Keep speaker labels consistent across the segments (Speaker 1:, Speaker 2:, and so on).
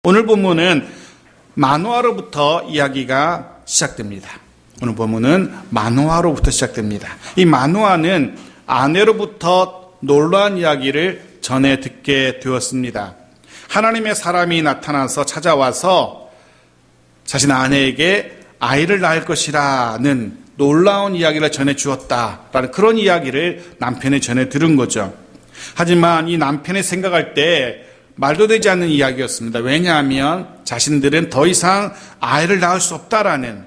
Speaker 1: 오늘 본문은 마노아로부터 이야기가 시작됩니다. 오늘 본문은 마노아로부터 시작됩니다. 이 마노아는 아내로부터 놀라운 이야기를 전해 듣게 되었습니다. 하나님의 사람이 나타나서 찾아와서 자신 아내에게 아이를 낳을 것이라는 놀라운 이야기를 전해 주었다라는 그런 이야기를 남편이 전해 들은 거죠. 하지만 이 남편이 생각할 때 말도 되지 않는 이야기였습니다. 왜냐하면 자신들은 더 이상 아이를 낳을 수 없다라는,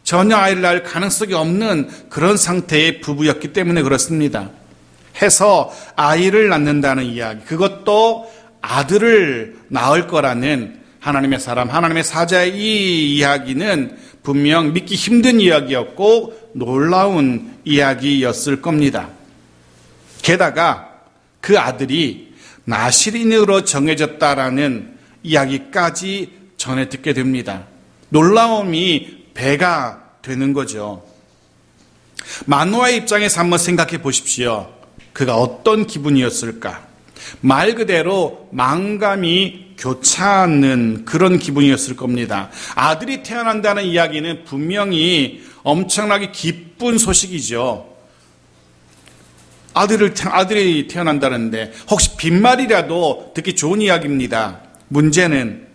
Speaker 1: 전혀 아이를 낳을 가능성이 없는 그런 상태의 부부였기 때문에 그렇습니다. 해서 아이를 낳는다는 이야기, 그것도 아들을 낳을 거라는 하나님의 사람, 하나님의 사자의 이 이야기는 분명 믿기 힘든 이야기였고 놀라운 이야기였을 겁니다. 게다가 그 아들이 나실인으로 정해졌다라는 이야기까지 전해 듣게 됩니다. 놀라움이 배가 되는 거죠. 마노아의 입장에서 한번 생각해 보십시오. 그가 어떤 기분이었을까? 말 그대로 망감이 교차하는 그런 기분이었을 겁니다. 아들이 태어난다는 이야기는 분명히 엄청나게 기쁜 소식이죠. 아들이 태어난다는데 혹시 빈말이라도 듣기 좋은 이야기입니다. 문제는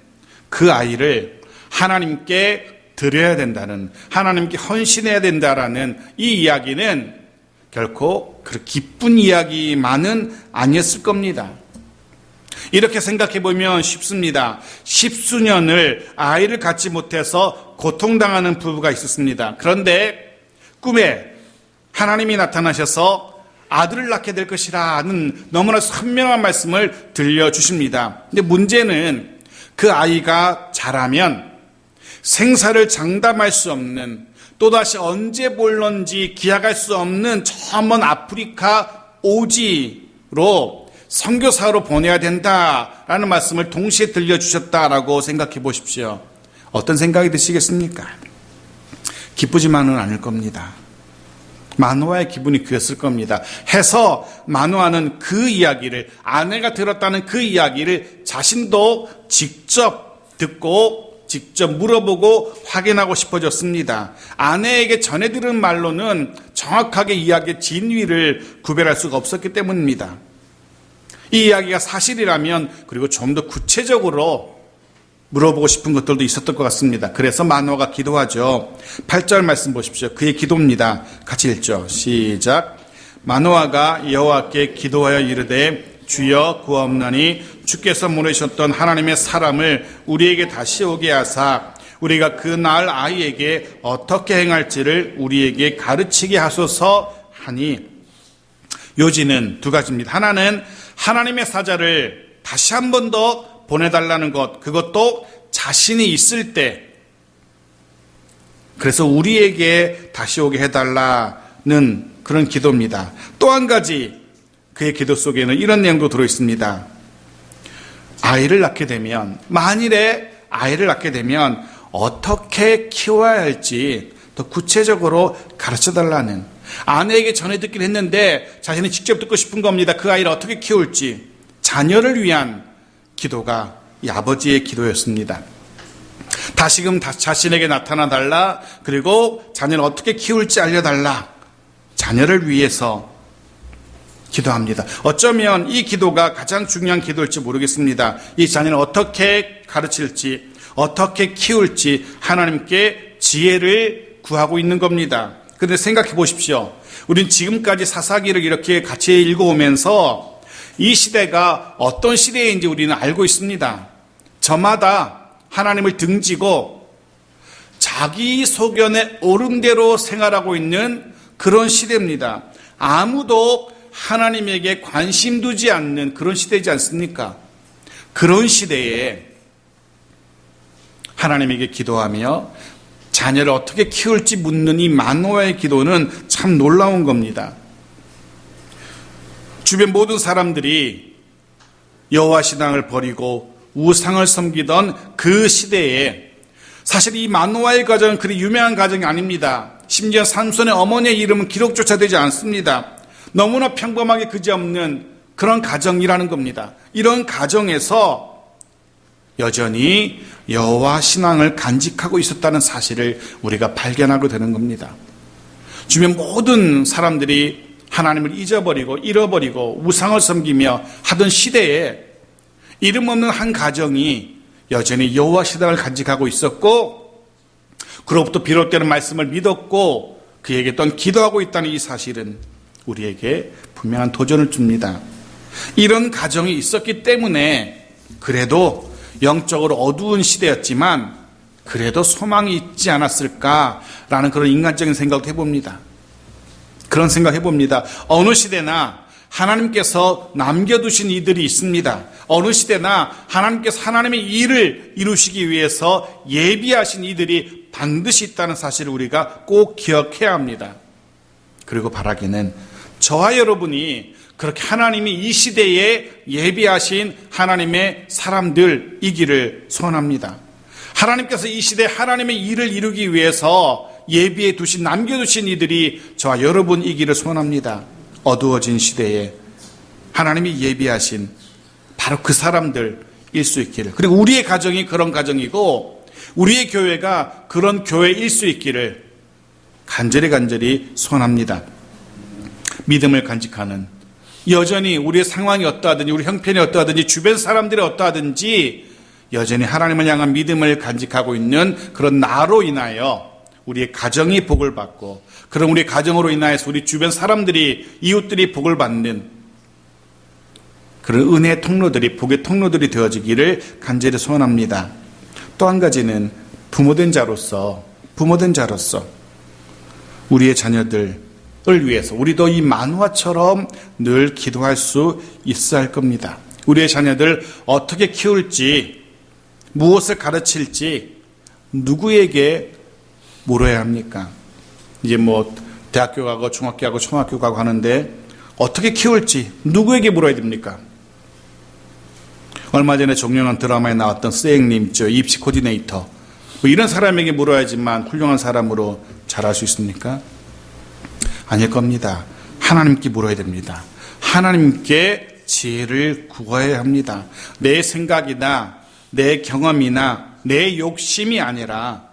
Speaker 1: 그 아이를 하나님께 드려야 된다는, 하나님께 헌신해야 된다라는 이 이야기는 결코 그렇게 기쁜 이야기만은 아니었을 겁니다. 이렇게 생각해 보면 쉽습니다. 십수년을 아이를 갖지 못해서 고통당하는 부부가 있었습니다. 그런데 꿈에 하나님이 나타나셔서 아들을 낳게 될 것이라는 너무나 선명한 말씀을 들려주십니다. 근데 문제는 그 아이가 자라면 생사를 장담할 수 없는, 또다시 언제 볼런지 기약할 수 없는 저 먼 아프리카 오지로 선교사로 보내야 된다라는 말씀을 동시에 들려주셨다라고 생각해 보십시오. 어떤 생각이 드시겠습니까? 기쁘지만은 않을 겁니다. 마노아의 기분이 그랬을 겁니다. 해서 마노아는 그 이야기를, 아내가 들었다는 그 이야기를 자신도 직접 듣고 직접 물어보고 확인하고 싶어졌습니다. 아내에게 전해 들은 말로는 정확하게 이야기의 진위를 구별할 수가 없었기 때문입니다. 이 이야기가 사실이라면 그리고 좀 더 구체적으로 물어보고 싶은 것들도 있었던 것 같습니다. 그래서 마노아가 기도하죠. 8절 말씀 보십시오. 그의 기도입니다. 같이 읽죠. 시작. 마노아가 여호와께 기도하여 이르되 주여 구하옵나니 주께서 보내셨던 하나님의 사람을 우리에게 다시 오게 하사 우리가 그 낳을 아이에게 어떻게 행할지를 우리에게 가르치게 하소서 하니, 요지는 두 가지입니다. 하나는 하나님의 사자를 다시 한 번 더 보내달라는 것, 그것도 자신이 있을 때, 그래서 우리에게 다시 오게 해달라는 그런 기도입니다. 또 한 가지 그의 기도 속에는 이런 내용도 들어있습니다. 아이를 낳게 되면, 만일에 아이를 낳게 되면 어떻게 키워야 할지 더 구체적으로 가르쳐달라는, 아내에게 전해 듣긴 했는데 자신이 직접 듣고 싶은 겁니다. 그 아이를 어떻게 키울지, 자녀를 위한 기도가 이 아버지의 기도였습니다. 다시금 자신에게 나타나달라, 그리고 자녀를 어떻게 키울지 알려달라, 자녀를 위해서 기도합니다. 어쩌면 이 기도가 가장 중요한 기도일지 모르겠습니다. 이 자녀를 어떻게 가르칠지, 어떻게 키울지 하나님께 지혜를 구하고 있는 겁니다. 그런데 생각해 보십시오. 우린 지금까지 사사기를 이렇게 같이 읽어오면서 이 시대가 어떤 시대인지 우리는 알고 있습니다. 저마다 하나님을 등지고 자기 소견에 옳은 대로 생활하고 있는 그런 시대입니다. 아무도 하나님에게 관심 두지 않는 그런 시대이지 않습니까? 그런 시대에 하나님에게 기도하며 자녀를 어떻게 키울지 묻는 이 마노아의 기도는 참 놀라운 겁니다. 주변 모든 사람들이 여호와 신앙을 버리고 우상을 섬기던 그 시대에 사실 이 마노아의 가정은 그리 유명한 가정이 아닙니다. 심지어 삼손의 어머니의 이름은 기록조차 되지 않습니다. 너무나 평범하게 그지없는 그런 가정이라는 겁니다. 이런 가정에서 여전히 여호와 신앙을 간직하고 있었다는 사실을 우리가 발견하게 되는 겁니다. 주변 모든 사람들이 하나님을 잊어버리고 잃어버리고 우상을 섬기며 하던 시대에 이름 없는 한 가정이 여전히 여호와 신앙을 간직하고 있었고, 그로부터 비롯되는 말씀을 믿었고 그에게 또한 기도하고 있다는 이 사실은 우리에게 분명한 도전을 줍니다. 이런 가정이 있었기 때문에 그래도 영적으로 어두운 시대였지만 그래도 소망이 있지 않았을까라는 그런 인간적인 생각을 해봅니다. 그런 생각 해봅니다. 어느 시대나 하나님께서 남겨두신 이들이 있습니다. 어느 시대나 하나님께서 하나님의 일을 이루시기 위해서 예비하신 이들이 반드시 있다는 사실을 우리가 꼭 기억해야 합니다. 그리고 바라기는 저와 여러분이 그렇게 하나님이 이 시대에 예비하신 하나님의 사람들이기를 소원합니다. 하나님께서 이 시대에 하나님의 일을 이루기 위해서 예비해 두신, 남겨두신 이들이 저와 여러분이기를 소원합니다. 어두워진 시대에 하나님이 예비하신 바로 그 사람들일 수 있기를, 그리고 우리의 가정이 그런 가정이고 우리의 교회가 그런 교회일 수 있기를 간절히 소원합니다. 믿음을 간직하는, 여전히 우리의 상황이 어떠하든지 우리 형편이 어떠하든지 주변 사람들이 어떠하든지 여전히 하나님을 향한 믿음을 간직하고 있는 그런 나로 인하여 우리의 가정이 복을 받고, 그럼 우리 가정으로 인하여서 우리 주변 사람들이, 이웃들이 복을 받는 그런 은혜의 통로들이, 복의 통로들이 되어지기를 간절히 소원합니다. 또 한 가지는 부모된 자로서 우리의 자녀들을 위해서 우리도 이 만화처럼 늘 기도할 수 있어야 할 겁니다. 우리의 자녀들 어떻게 키울지, 무엇을 가르칠지 누구에게 물어야 합니까? 이제 대학교 가고 중학교 가고 초등학교 가고 하는데 어떻게 키울지 누구에게 물어야 됩니까? 얼마 전에 종영한 드라마에 나왔던 스앵님, 입시 코디네이터, 이런 사람에게 물어야지만 훌륭한 사람으로 자랄 수 있습니까? 아닐 겁니다. 하나님께 물어야 됩니다. 하나님께 지혜를 구해야 합니다. 내 생각이나 내 경험이나 내 욕심이 아니라,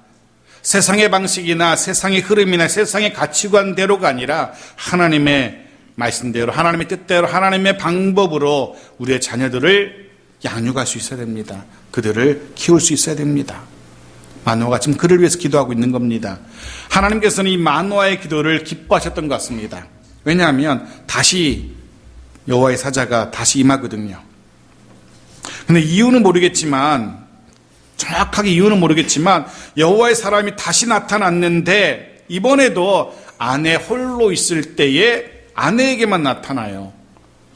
Speaker 1: 세상의 방식이나 세상의 흐름이나 세상의 가치관대로가 아니라 하나님의 말씀대로, 하나님의 뜻대로, 하나님의 방법으로 우리의 자녀들을 양육할 수 있어야 됩니다. 그들을 키울 수 있어야 됩니다. 마노아가 지금 그를 위해서 기도하고 있는 겁니다. 하나님께서는 이 마노아의 기도를 기뻐하셨던 것 같습니다. 왜냐하면 다시 여호와의 사자가 다시 임하거든요. 근데 정확하게 이유는 모르겠지만 여호와의 사람이 다시 나타났는데 이번에도 아내 홀로 있을 때에 아내에게만 나타나요.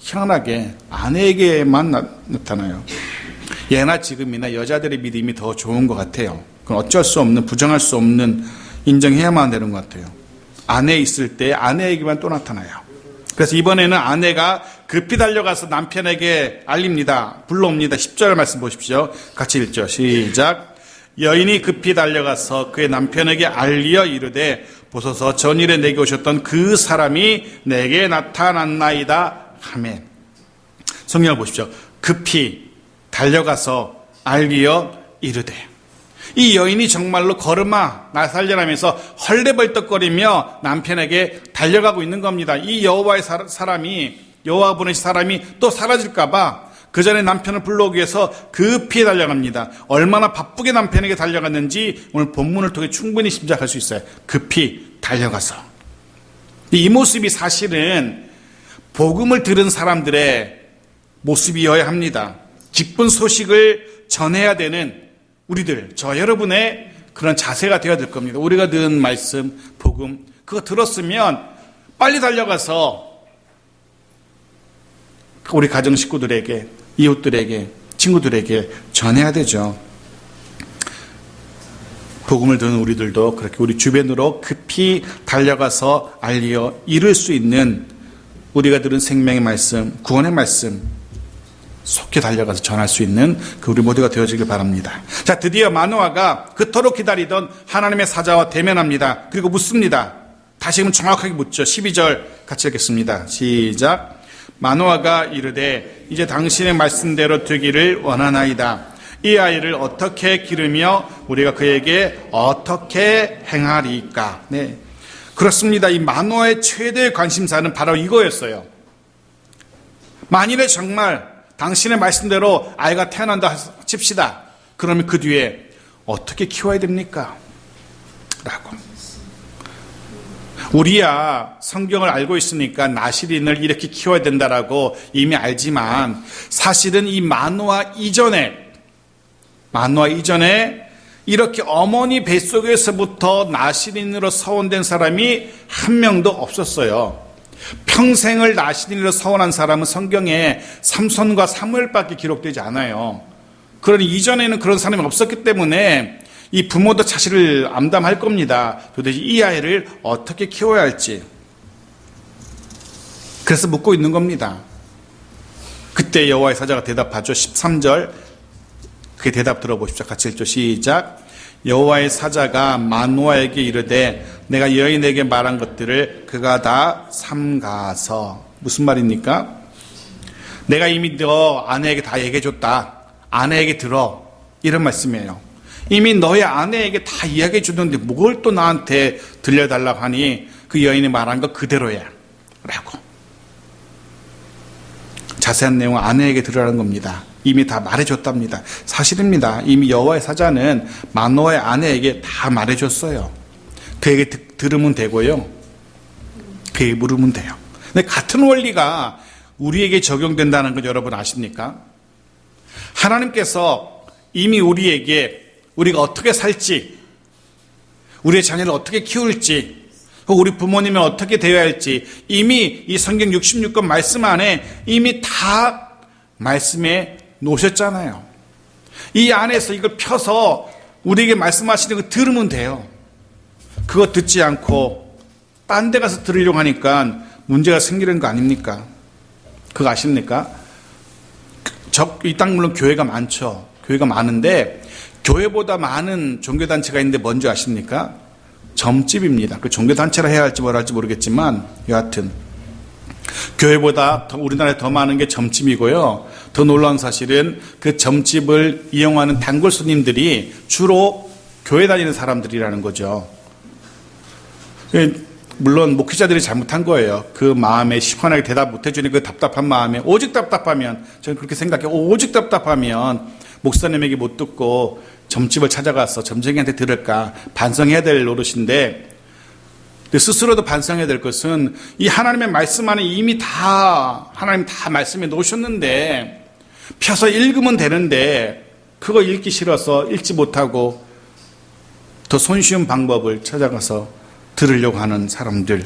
Speaker 1: 희한하게 아내에게만 나타나요. 예나 지금이나 여자들의 믿음이 더 좋은 것 같아요. 그건 어쩔 수 없는, 부정할 수 없는, 인정해야만 되는 것 같아요. 아내 있을 때 아내에게만 또 나타나요. 그래서 이번에는 아내가 급히 달려가서 남편에게 알립니다. 불러옵니다. 10절 말씀 보십시오. 같이 읽죠. 시작. 여인이 급히 달려가서 그의 남편에게 알리어 이르되, 보소서 전일에 내게 오셨던 그 사람이 내게 나타났나이다 하매. 성경을 보십시오. 급히 달려가서 알리어 이르되. 이 여인이 정말로 걸음아 나 살려라면서 헐레벌떡거리며 남편에게 달려가고 있는 겁니다. 이 여호와의 여호와 보내신 사람이 또 사라질까봐 그 전에 남편을 불러오기 위해서 급히 달려갑니다. 얼마나 바쁘게 남편에게 달려갔는지 오늘 본문을 통해 충분히 짐작할 수 있어요. 급히 달려가서. 이 모습이 사실은 복음을 들은 사람들의 모습이어야 합니다. 기쁜 소식을 전해야 되는 우리들, 저 여러분의 그런 자세가 되어야 될 겁니다. 우리가 듣는 말씀, 복음, 그거 들었으면 빨리 달려가서 우리 가정 식구들에게, 이웃들에게, 친구들에게 전해야 되죠. 복음을 듣는 우리들도 그렇게 우리 주변으로 급히 달려가서 알리어 이룰 수 있는, 우리가 들은 생명의 말씀, 구원의 말씀 속히 달려가서 전할 수 있는 그 우리 모두가 되어지길 바랍니다. 자, 드디어 마노아가 그토록 기다리던 하나님의 사자와 대면합니다. 그리고 묻습니다. 다시금 정확하게 묻죠. 12절 같이 읽겠습니다. 시작. 마노아가 이르되 이제 당신의 말씀대로 되기를 원하나이다. 이 아이를 어떻게 기르며 우리가 그에게 어떻게 행하리까. 네. 그렇습니다. 이 마노아의 최대의 관심사는 바로 이거였어요. 만일에 정말 당신의 말씀대로 아이가 태어난다 칩시다. 그러면 그 뒤에 어떻게 키워야 됩니까? 라고. 우리야 성경을 알고 있으니까 나실인을 이렇게 키워야 된다라고 이미 알지만 사실은 이 마노아 이전에 이렇게 어머니 뱃속에서부터 나실인으로 서원된 사람이 한 명도 없었어요. 평생을 나실인으로 서원한 사람은 성경에 삼손과 사무엘밖에 기록되지 않아요. 그러니 이전에는 그런 사람이 없었기 때문에 이 부모도 자식을 암담할 겁니다. 도대체 이 아이를 어떻게 키워야 할지. 그래서 묻고 있는 겁니다. 그때 여호와의 사자가 대답하죠. 13절 그 대답 들어보십시오. 같이 읽죠. 시작. 여호와의 사자가 마노아에게 이르되 내가 여인에게 말한 것들을 그가 다 삼가서. 무슨 말입니까? 내가 이미 너 아내에게 다 얘기해줬다. 아내에게 들어. 이런 말씀이에요. 이미 너의 아내에게 다 이야기해 주는데 뭘 또 나한테 들려달라고 하니 그 여인이 말한 거 그대로야 라고. 자세한 내용은 아내에게 들으라는 겁니다. 이미 다 말해줬답니다. 사실입니다. 이미 여호와의 사자는 마노아의 아내에게 다 말해줬어요. 그에게 들으면 되고요. 그에게 물으면 돼요. 근데 같은 원리가 우리에게 적용된다는 건 여러분 아십니까? 하나님께서 이미 우리에게 우리가 어떻게 살지, 우리의 자녀를 어떻게 키울지, 우리 부모님이 어떻게 되어야 할지 이미 이 성경 66권 말씀 안에 이미 다 말씀해 놓으셨잖아요. 이 안에서 이걸 펴서 우리에게 말씀하시는 거 들으면 돼요. 그거 듣지 않고 딴 데 가서 들으려고 하니까 문제가 생기는 거 아닙니까? 그거 아십니까? 이 땅 물론 교회가 많죠. 교회가 많은데 교회보다 많은 종교단체가 있는데 뭔지 아십니까? 점집입니다. 그 종교단체라 해야 할지 뭐라 할지 모르겠지만 여하튼 교회보다 우리나라에 더 많은 게 점집이고요. 더 놀라운 사실은 그 점집을 이용하는 단골 손님들이 주로 교회 다니는 사람들이라는 거죠. 물론 목회자들이 잘못한 거예요. 그 마음에 시원하게 대답 못 해주니 그 답답한 마음에 오직 답답하면 저는 그렇게 생각해요. 오직 답답하면 목사님에게 못 듣고 점집을 찾아가서 점쟁이한테 들을까 반성해야 될 노릇인데 스스로도 반성해야 될 것은 이 하나님의 말씀 안에 이미 하나님 다 말씀해 놓으셨는데 펴서 읽으면 되는데 그거 읽기 싫어서 읽지 못하고 더 손쉬운 방법을 찾아가서 들으려고 하는 사람들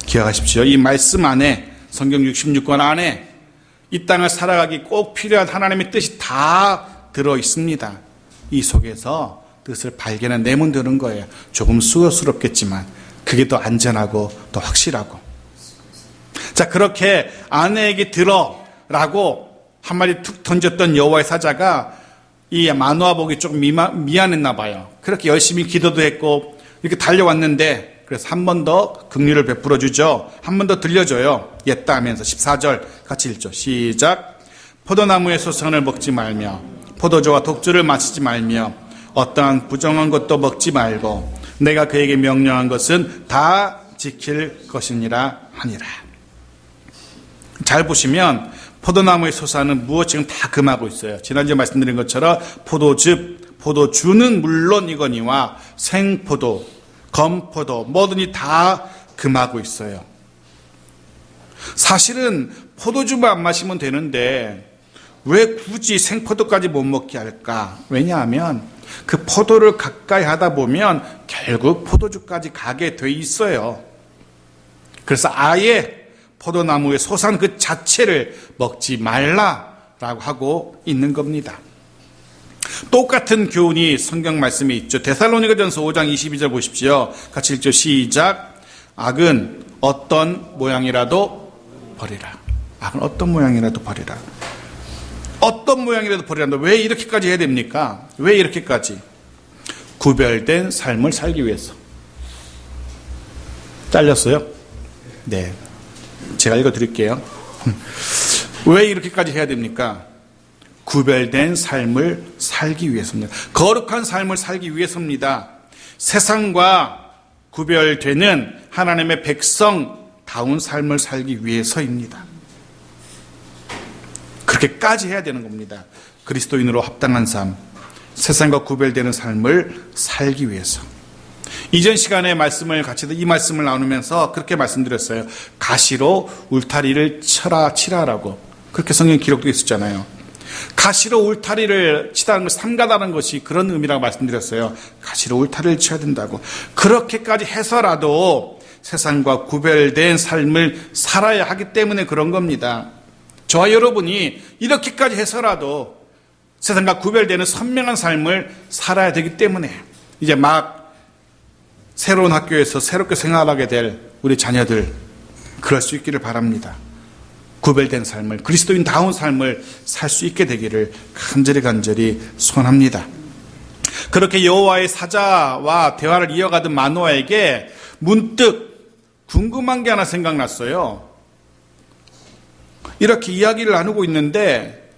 Speaker 1: 기억하십시오. 이 말씀 안에 성경 66권 안에 이 땅을 살아가기 꼭 필요한 하나님의 뜻이 다 들어 있습니다. 이 속에서 뜻을 발견해내면 되는 거예요. 조금 수고스럽겠지만 그게 더 안전하고 더 확실하고. 자, 그렇게 아내에게 들어라고 한마디 툭 던졌던 여호와의 사자가 이 마노아 보기 조금 미안했나 봐요. 그렇게 열심히 기도도 했고 이렇게 달려왔는데 그래서 한 번 더 긍휼을 베풀어 주죠. 한 번 더 들려줘요. 옛다 하면서 14절 같이 읽죠. 시작. 포도나무의 소선을 먹지 말며 포도주와 독주를 마시지 말며 어떠한 부정한 것도 먹지 말고 내가 그에게 명령한 것은 다 지킬 것이니라 하니라. 잘 보시면 포도나무의 소사는 무엇 지금 다 금하고 있어요. 지난주에 말씀드린 것처럼 포도즙, 포도주는 물론이거니와 생포도, 검포도 뭐든지 다 금하고 있어요. 사실은 포도주만 안 마시면 되는데 왜 굳이 생포도까지 못 먹게 할까? 왜냐하면 그 포도를 가까이 하다 보면 결국 포도주까지 가게 돼 있어요. 그래서 아예 포도나무의 소산 그 자체를 먹지 말라라고 하고 있는 겁니다. 똑같은 교훈이 성경 말씀에 있죠. 데살로니가전서 5장 22절 보십시오. 같이 읽죠. 시작. 악은 어떤 모양이라도 버리라. 악은 어떤 모양이라도 버리라. 어떤 모양이라도 버리란다. 왜 이렇게까지 해야 됩니까? 왜 이렇게까지? 구별된 삶을 살기 위해서. 잘렸어요? 네. 제가 읽어드릴게요. 왜 이렇게까지 해야 됩니까? 구별된 삶을 살기 위해서입니다. 거룩한 삶을 살기 위해서입니다. 세상과 구별되는 하나님의 백성다운 삶을 살기 위해서입니다. 그렇게까지 해야 되는 겁니다. 그리스도인으로 합당한 삶, 세상과 구별되는 삶을 살기 위해서. 이전 시간에 이 말씀을 나누면서 그렇게 말씀드렸어요. 가시로 울타리를 치라라고. 그렇게 성경 기록도 있었잖아요. 가시로 울타리를 치다는 것이 삼가다는 것이 그런 의미라고 말씀드렸어요. 가시로 울타리를 쳐야 된다고. 그렇게까지 해서라도 세상과 구별된 삶을 살아야 하기 때문에 그런 겁니다. 저와 여러분이 이렇게까지 해서라도 세상과 구별되는 선명한 삶을 살아야 되기 때문에 이제 막 새로운 학교에서 새롭게 생활하게 될 우리 자녀들 그럴 수 있기를 바랍니다. 구별된 삶을, 그리스도인다운 삶을 살 수 있게 되기를 간절히 소원합니다. 그렇게 여호와의 사자와 대화를 이어가던 마노아에게 문득 궁금한 게 하나 생각났어요. 이렇게 이야기를 나누고 있는데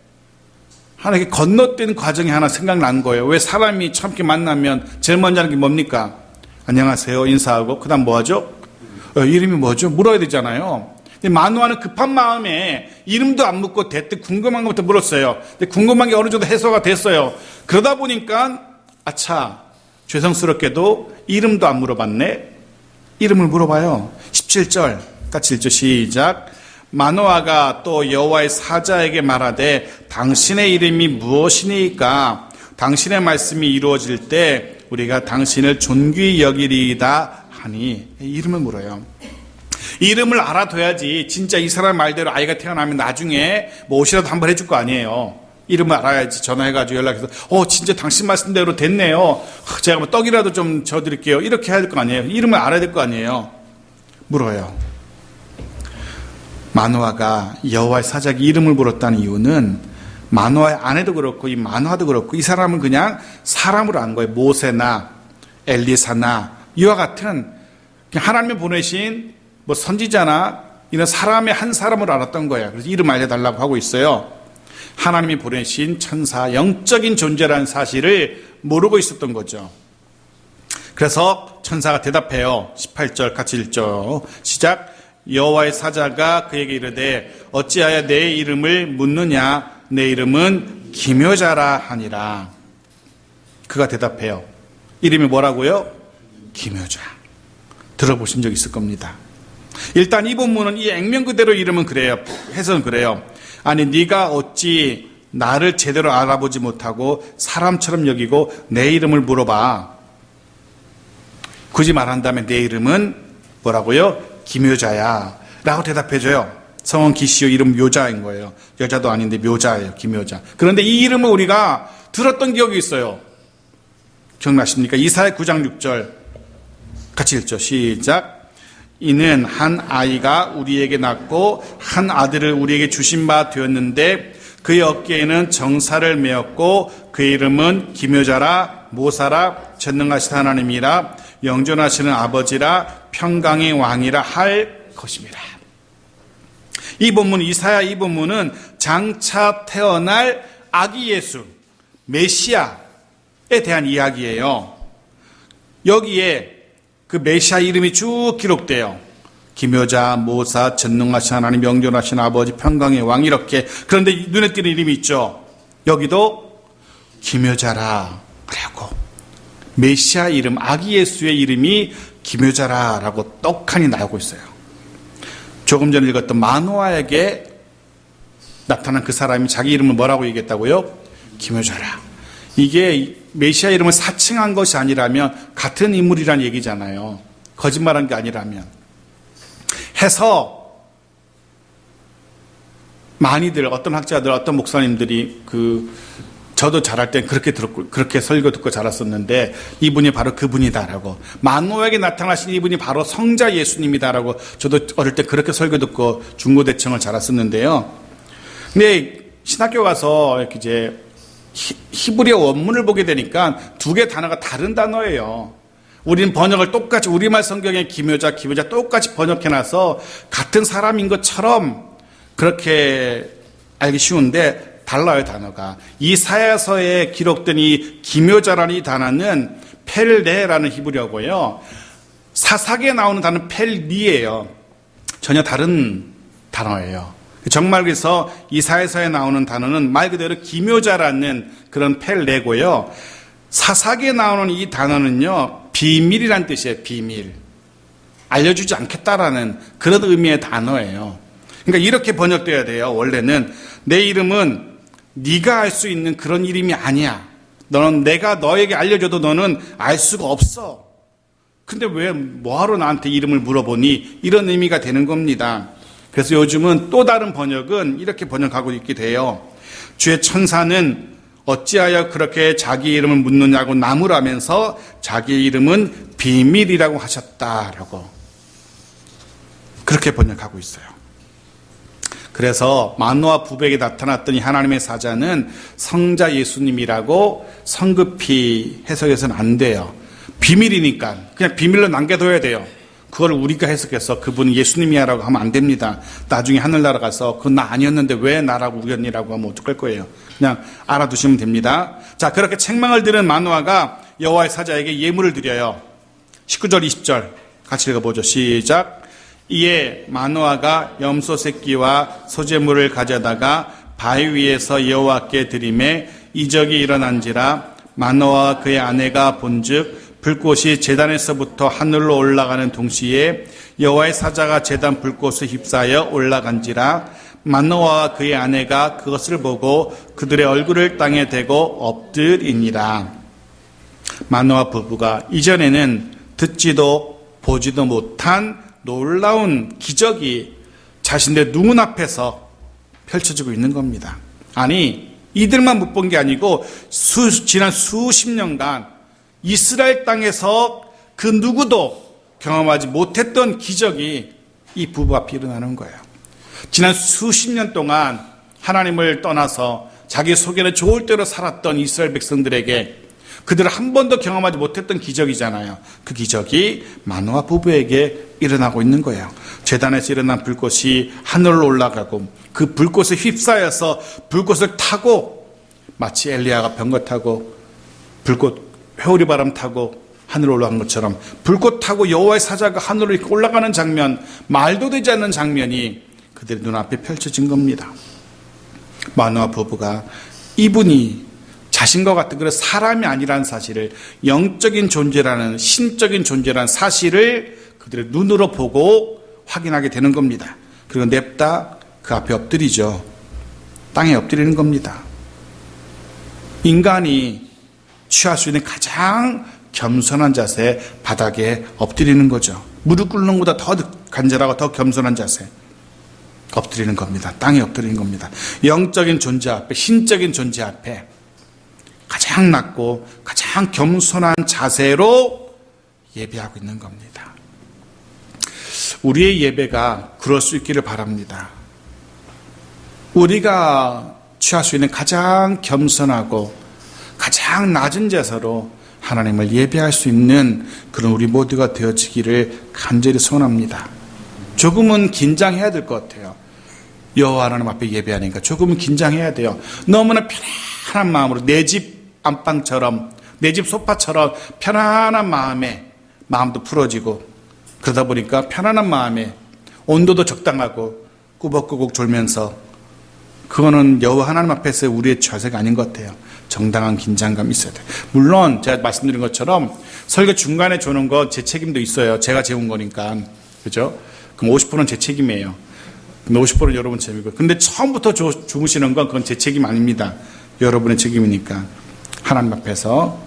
Speaker 1: 하나님께 건너뛴 과정이 하나 생각난 거예요. 왜 사람이 처음 이렇게 만나면 제일 먼저 하는 게 뭡니까? 안녕하세요 인사하고 그 다음 뭐 하죠? 이름이 뭐죠? 물어야 되잖아요. 근데 마노아는 급한 마음에 이름도 안 묻고 대뜸 궁금한 것부터 물었어요. 근데 궁금한 게 어느 정도 해소가 됐어요. 그러다 보니까 아차, 죄송스럽게도 이름도 안 물어봤네. 이름을 물어봐요. 17절 같이 읽죠. 시작. 마노아가 또 여호와의 사자에게 말하되 당신의 이름이 무엇이니까? 당신의 말씀이 이루어질 때 우리가 당신을 존귀히 여기리이다 하니. 이름을 물어요. 이름을 알아둬야지 진짜 이 사람 말대로 아이가 태어나면 나중에 뭐 옷이라도 한번 해줄 거 아니에요. 이름을 알아야지. 전화해가지고 연락해서 진짜 당신 말씀대로 됐네요. 제가 뭐 떡이라도 좀 줘드릴게요. 이렇게 해야 될 거 아니에요. 이름을 알아야 될 거 아니에요. 물어요. 마노아가 여호와의 사자에게 이름을 물었다는 이유는 마노아의 아내도 그렇고 이 마노아도 그렇고 이 사람은 그냥 사람으로 안 거예요. 모세나 엘리사나 이와 같은 그냥 하나님이 보내신 뭐 선지자나 이런 사람의 한 사람으로 알았던 거예요. 그래서 이름 알려달라고 하고 있어요. 하나님이 보내신 천사, 영적인 존재라는 사실을 모르고 있었던 거죠. 그래서 천사가 대답해요. 18절 같이 읽죠. 시작. 여호와의 사자가 그에게 이르되 어찌하여 내 이름을 묻느냐? 내 이름은 기묘자라 하니라. 그가 대답해요. 이름이 뭐라고요? 기묘자. 들어보신 적 있을 겁니다. 일단 이 본문은 이 액면 그대로 이름은 그래요. 해석은 그래요. 아니 네가 어찌 나를 제대로 알아보지 못하고 사람처럼 여기고 내 이름을 물어봐. 굳이 말한다면 내 이름은 뭐라고요? 기묘자야 라고 대답해줘요. 성은 기시오, 이름 묘자인 거예요. 여자도 아닌데 묘자예요. 기묘자. 그런데 이 이름을 우리가 들었던 기억이 있어요. 기억나십니까? 이사야 9장 6절 같이 읽죠. 시작. 이는 한 아이가 우리에게 낳고 한 아들을 우리에게 주신 바 되었는데 그의 어깨에는 정사를 메었고 그의 이름은 기묘자라 모사라 전능하신 하나님이라 영존하시는 아버지라 평강의 왕이라 할 것입니다. 이 본문, 이사야 이 본문은 장차 태어날 아기 예수 메시아에 대한 이야기예요. 여기에 그 메시아 이름이 쭉 기록돼요. 기묘자, 모사, 전능하신 하나님, 영존하신 아버지, 평강의 왕 이렇게. 그런데 눈에 띄는 이름이 있죠. 여기도 기묘자라 그래고 메시아 이름, 아기 예수의 이름이 기묘자라라고 떡하니 나오고 있어요. 조금 전에 읽었던 마노아에게 나타난 그 사람이 자기 이름을 뭐라고 얘기했다고요? 기묘자라. 이게 메시아 이름을 사칭한 것이 아니라면 같은 인물이란 얘기잖아요. 거짓말한 게 아니라면. 해서 많이들 어떤 학자들 어떤 목사님들이 저도 자랄 땐 그렇게 들었고 그렇게 설교 듣고 자랐었는데 이분이 바로 그분이다라고, 마노아에게 나타나신 이분이 바로 성자 예수님이다라고 저도 어릴 때 그렇게 설교 듣고 중고대청을 자랐었는데요. 근데 신학교 가서 이렇게 이제 히브리어 원문을 보게 되니까 두 개 단어가 다른 단어예요. 우리는 번역을 똑같이 우리말 성경에 기묘자 똑같이 번역해놔서 같은 사람인 것처럼 그렇게 알기 쉬운데 달라요, 단어가. 이사야서에 기록된 이 기묘자라는 이 단어는 펠레라는 히브리어고요. 사사기에 나오는 단어는 펠리예요. 전혀 다른 단어예요. 정말 그래서 이사야서에 나오는 단어는 말 그대로 기묘자라는 그런 펠레고요. 사사기에 나오는 이 단어는요, 비밀이란 뜻이에요. 비밀. 알려주지 않겠다라는 그런 의미의 단어예요. 그러니까 이렇게 번역돼야 돼요. 원래는 내 이름은 네가 알 수 있는 그런 이름이 아니야. 너는 내가 너에게 알려줘도 너는 알 수가 없어. 근데 왜 뭐하러 나한테 이름을 물어보니? 이런 의미가 되는 겁니다. 그래서 요즘은 또 다른 번역은 이렇게 번역하고 있게 돼요. 주의 천사는 어찌하여 그렇게 자기 이름을 묻느냐고 나무라면서 자기 이름은 비밀이라고 하셨다라고 그렇게 번역하고 있어요. 그래서 만노아 부부에게 나타났던 이 하나님의 사자는 성자 예수님이라고 성급히 해석해서는 안 돼요. 비밀이니까 그냥 비밀로 남겨둬야 돼요. 그걸 우리가 해석해서 그분은 예수님이야라고 하면 안 됩니다. 나중에 하늘나라 가서 그건 나 아니었는데 왜 나라고 우겼니라고 하면 어떡할 거예요. 그냥 알아두시면 됩니다. 자, 그렇게 책망을 들은 마노아가 여호와의 사자에게 예물을 드려요. 19절 20절 같이 읽어보죠. 시작. 이에 마노아가 염소 새끼와 소재물을 가져다가 바위 위에서 여호와께 드리매 이적이 일어난지라 마노아와 그의 아내가 본즉 불꽃이 제단에서부터 하늘로 올라가는 동시에 여호와의 사자가 제단 불꽃에 휩싸여 올라간지라 마노아와 그의 아내가 그것을 보고 그들의 얼굴을 땅에 대고 엎드리니라. 마노아 부부가 이전에는 듣지도 보지도 못한 놀라운 기적이 자신의 눈앞에서 펼쳐지고 있는 겁니다. 아니, 이들만 못 본 게 아니고 지난 수십 년간 이스라엘 땅에서 그 누구도 경험하지 못했던 기적이 이 부부 앞에 일어나는 거예요. 지난 수십 년 동안 하나님을 떠나서 자기 속에는 좋을 대로 살았던 이스라엘 백성들에게 그들은 한 번도 경험하지 못했던 기적이잖아요. 그 기적이 마노아 부부에게 일어나고 있는 거예요. 제단에서 일어난 불꽃이 하늘로 올라가고 그 불꽃에 휩싸여서 불꽃을 타고 마치 엘리야가 병거 타고 불꽃 회오리 바람 타고 하늘로 올라간 것처럼 불꽃 타고 여호와의 사자가 하늘로 이렇게 올라가는 장면, 말도 되지 않는 장면이 그들의 눈앞에 펼쳐진 겁니다. 마노아 부부가 이분이 자신과 같은 그런 사람이 아니라는 사실을, 영적인 존재라는, 신적인 존재라는 사실을 그들의 눈으로 보고 확인하게 되는 겁니다. 그리고 냅다 그 앞에 엎드리죠. 땅에 엎드리는 겁니다. 인간이 취할 수 있는 가장 겸손한 자세, 바닥에 엎드리는 거죠. 무릎 꿇는 것보다 더 간절하고 더 겸손한 자세, 엎드리는 겁니다. 땅에 엎드리는 겁니다. 영적인 존재 앞에, 신적인 존재 앞에 가장 낮고 가장 겸손한 자세로 예배하고 있는 겁니다. 우리의 예배가 그럴 수 있기를 바랍니다. 우리가 취할 수 있는 가장 겸손하고 가장 낮은 자세로 하나님을 예배할 수 있는 그런 우리 모두가 되어지기를 간절히 소원합니다. 조금은 긴장해야 될 것 같아요. 여호와 하나님 앞에 예배하니까 조금은 긴장해야 돼요. 너무나 편안한 마음으로 내 집 안방처럼, 내 집 소파처럼 편안한 마음에 마음도 풀어지고, 그러다 보니까 편안한 마음에 온도도 적당하고 꾸벅꾸벅 졸면서, 그거는 여호와 하나님 앞에서 우리의 자세가 아닌 것 같아요. 정당한 긴장감이 있어야 돼요. 물론 제가 말씀드린 것처럼 설교 중간에 주는 거 제 책임도 있어요. 제가 재운 거니까. 그죠? 그럼 50%는 제 책임이에요. 50%는 여러분 책임이고. 근데 처음부터 주무시는 건 그건 제 책임 아닙니다. 여러분의 책임이니까. 하나님 앞에서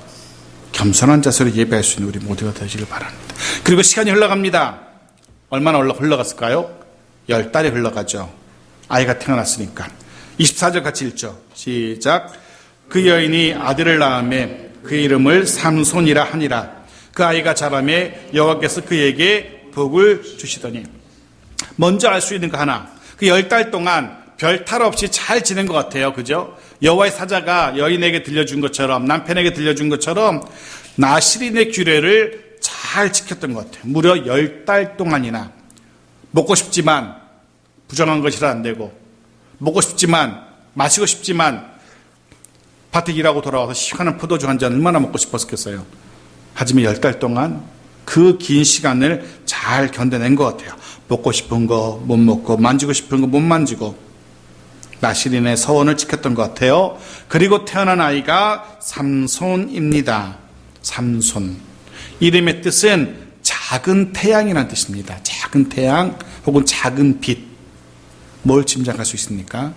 Speaker 1: 겸손한 자세로 예배할 수 있는 우리 모두가 되시길 바랍니다. 그리고 시간이 흘러갑니다. 얼마나 흘러갔을까요? 10달이 흘러가죠. 아이가 태어났으니까. 24절 같이 읽죠. 시작. 그 여인이 아들을 낳음에 그 이름을 삼손이라 하니라. 그 아이가 자라매 여호와께서 그에게 복을 주시더니. 먼저 알 수 있는 거 하나. 그 10달 동안 별 탈 없이 잘 지낸 것 같아요. 그죠? 여호와의 사자가 여인에게 들려준 것처럼, 남편에게 들려준 것처럼 나실인의 규례를 잘 지켰던 것 같아요. 무려 10달 동안이나. 먹고 싶지만 부정한 것이라 안 되고, 먹고 싶지만 마시고 싶지만 밭에 일하고 돌아와서 시원한 포도주 한 잔 얼마나 먹고 싶었겠어요. 하지만 10달 동안 그 긴 시간을 잘 견뎌낸 것 같아요. 먹고 싶은 거 못 먹고 만지고 싶은 거 못 만지고 나시린의 서원을 지켰던 것 같아요. 그리고 태어난 아이가 삼손입니다. 삼손. 이름의 뜻은 작은 태양이라는 뜻입니다. 작은 태양 혹은 작은 빛. 뭘 짐작할 수 있습니까?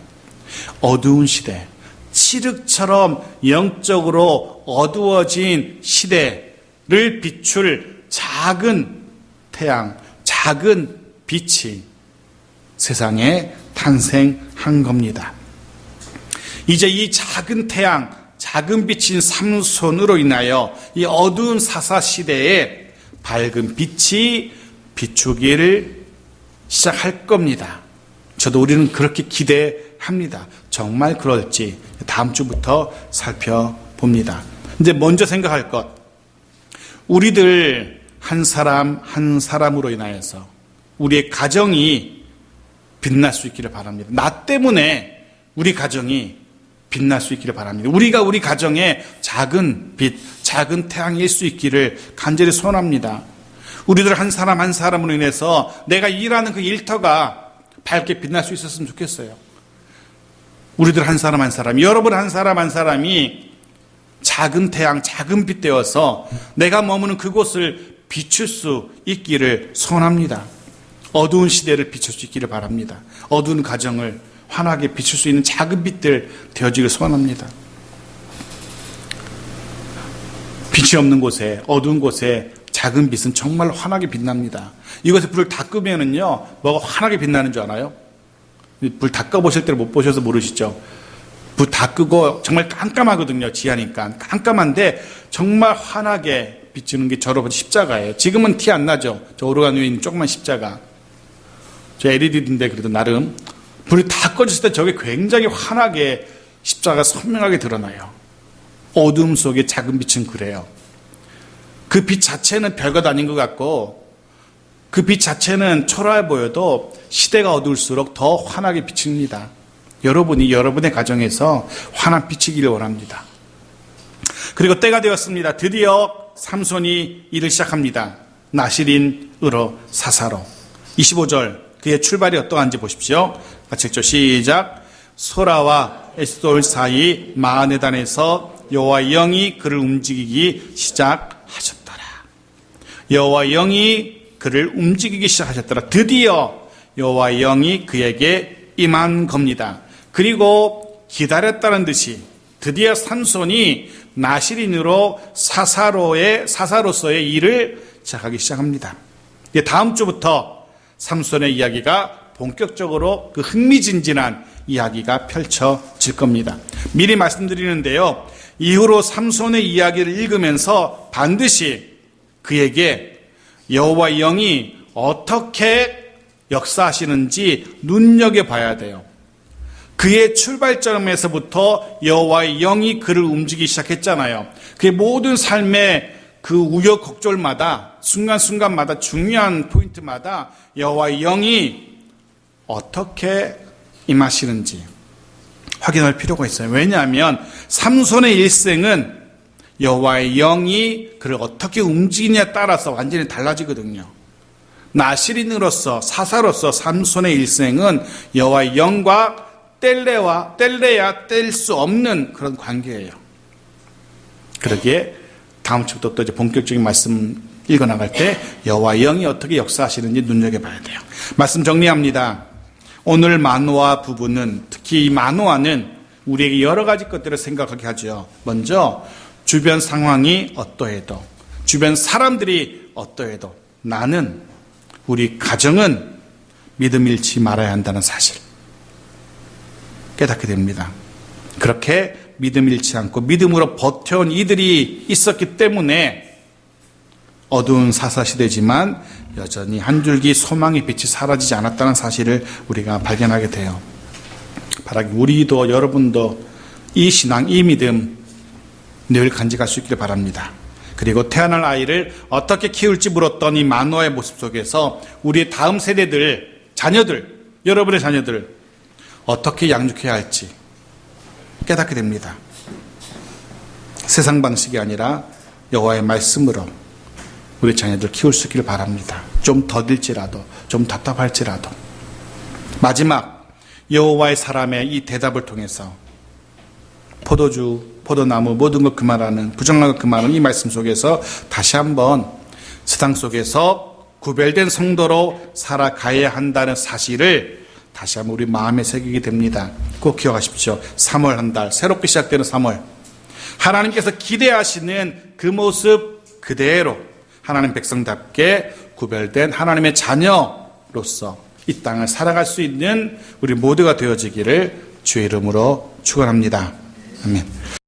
Speaker 1: 어두운 시대, 칠흑처럼 영적으로 어두워진 시대를 비출 작은 태양, 작은 빛이 세상에 탄생한 겁니다. 이제 이 작은 태양, 작은 빛인 삼손으로 인하여 이 어두운 사사시대에 밝은 빛이 비추기를 시작할 겁니다. 저도 우리는 그렇게 기대합니다. 정말 그럴지 다음 주부터 살펴봅니다. 이제 먼저 생각할 것, 우리들 한 사람 한 사람으로 인하여서 우리의 가정이 빛날 수 있기를 바랍니다. 나 때문에 우리 가정이 빛날 수 있기를 바랍니다. 우리가 우리 가정에 작은 빛, 작은 태양일 수 있기를 간절히 소원합니다. 우리들 한 사람 한 사람으로 인해서 내가 일하는 그 일터가 밝게 빛날 수 있었으면 좋겠어요. 우리들 한 사람 한 사람, 여러분 한 사람 한 사람이 작은 태양, 작은 빛 되어서 내가 머무는 그곳을 비출 수 있기를 소원합니다. 어두운 시대를 비출 수 있기를 바랍니다. 어두운 가정을 환하게 비출 수 있는 작은 빛들 되어지기를 소원합니다. 빛이 없는 곳에, 어두운 곳에 작은 빛은 정말 환하게 빛납니다. 이것에 불을 다 끄면은요, 뭐가 환하게 빛나는 줄 알아요? 불 다 꺼보실 때를 못 보셔서 모르시죠? 불 다 끄고 정말 깜깜하거든요. 지하니까. 깜깜한데 정말 환하게 비추는 게 여러분 십자가예요. 지금은 티 안 나죠? 저 오르간 위에 있는 조그만 십자가. 저 LED인데 그래도 나름 불이 다 꺼졌을 때 저게 굉장히 환하게 십자가가 선명하게 드러나요. 어둠 속의 작은 빛은 그래요. 그 빛 자체는 별것 아닌 것 같고 그 빛 자체는 초라해 보여도 시대가 어두울수록 더 환하게 비칩니다. 여러분이 여러분의 가정에서 환한 빛이기를 원합니다. 그리고 때가 되었습니다. 드디어 삼손이 일을 시작합니다. 나시린으로 사사로. 25절 그의 출발이 어떠한지 보십시오. 같이 읽죠. 시작. 소라와 에스돌 사이 마하네단에서 여호와의 영이 그를 움직이기 시작하셨더라. 여호와의 영이 그를 움직이기 시작하셨더라. 드디어 여호와의 영이 그에게 임한 겁니다. 그리고 기다렸다는 듯이 드디어 삼손이 나시린으로 사사로서의 일을 시작하기 시작합니다. 다음 주부터 삼손의 이야기가 본격적으로 그 흥미진진한 이야기가 펼쳐질 겁니다. 미리 말씀드리는데요. 이후로 삼손의 이야기를 읽으면서 반드시 그에게 여호와의 영이 어떻게 역사하시는지 눈여겨봐야 돼요. 그의 출발점에서부터 여호와의 영이 그를 움직이기 시작했잖아요. 그의 모든 삶의 그 우여곡절마다 순간순간마다 중요한 포인트마다 여호와의 영이 어떻게 임하시는지 확인할 필요가 있어요. 왜냐하면 삼손의 일생은 여호와의 영이 그를 어떻게 움직이냐에 따라서 완전히 달라지거든요. 나시린으로서 사사로서 삼손의 일생은 여호와의 영과 뗄래야 뗄 수 없는 그런 관계예요. 그러기에 다음 주부터 또 이제 본격적인 말씀 읽어나갈 때 여호와의 영이 어떻게 역사하시는지 눈여겨봐야 돼요. 말씀 정리합니다. 오늘 마노아 부부는 특히 이 마노아는 우리에게 여러 가지 것들을 생각하게 하죠. 먼저 주변 상황이 어떠해도 주변 사람들이 어떠해도 나는 우리 가정은 믿음 잃지 말아야 한다는 사실 깨닫게 됩니다. 그렇게 믿음 잃지 않고 믿음으로 버텨온 이들이 있었기 때문에 어두운 사사시대지만 여전히 한 줄기 소망의 빛이 사라지지 않았다는 사실을 우리가 발견하게 돼요. 바라기 우리도 여러분도 이 신앙, 이 믿음 늘 간직할 수 있기를 바랍니다. 그리고 태어날 아이를 어떻게 키울지 물었던 이 마노아의 모습 속에서 우리의 다음 세대들, 자녀들, 여러분의 자녀들 어떻게 양육해야 할지 깨닫게 됩니다. 세상 방식이 아니라 여호와의 말씀으로 우리 자녀들 키울 수 있기를 바랍니다. 좀 더딜지라도, 좀 답답할지라도. 마지막 여호와의 사람의 이 대답을 통해서 포도주, 포도나무 모든 것 그만하는, 부정한 것 그만하는 이 말씀 속에서 다시 한번 세상 속에서 구별된 성도로 살아가야 한다는 사실을 다시 한번 우리 마음에 새기게 됩니다. 꼭 기억하십시오. 3월 한 달, 새롭게 시작되는 3월. 하나님께서 기대하시는 그 모습 그대로 하나님 백성답게 구별된 하나님의 자녀로서 이 땅을 살아갈 수 있는 우리 모두가 되어지기를 주의 이름으로 축원합니다. 아멘.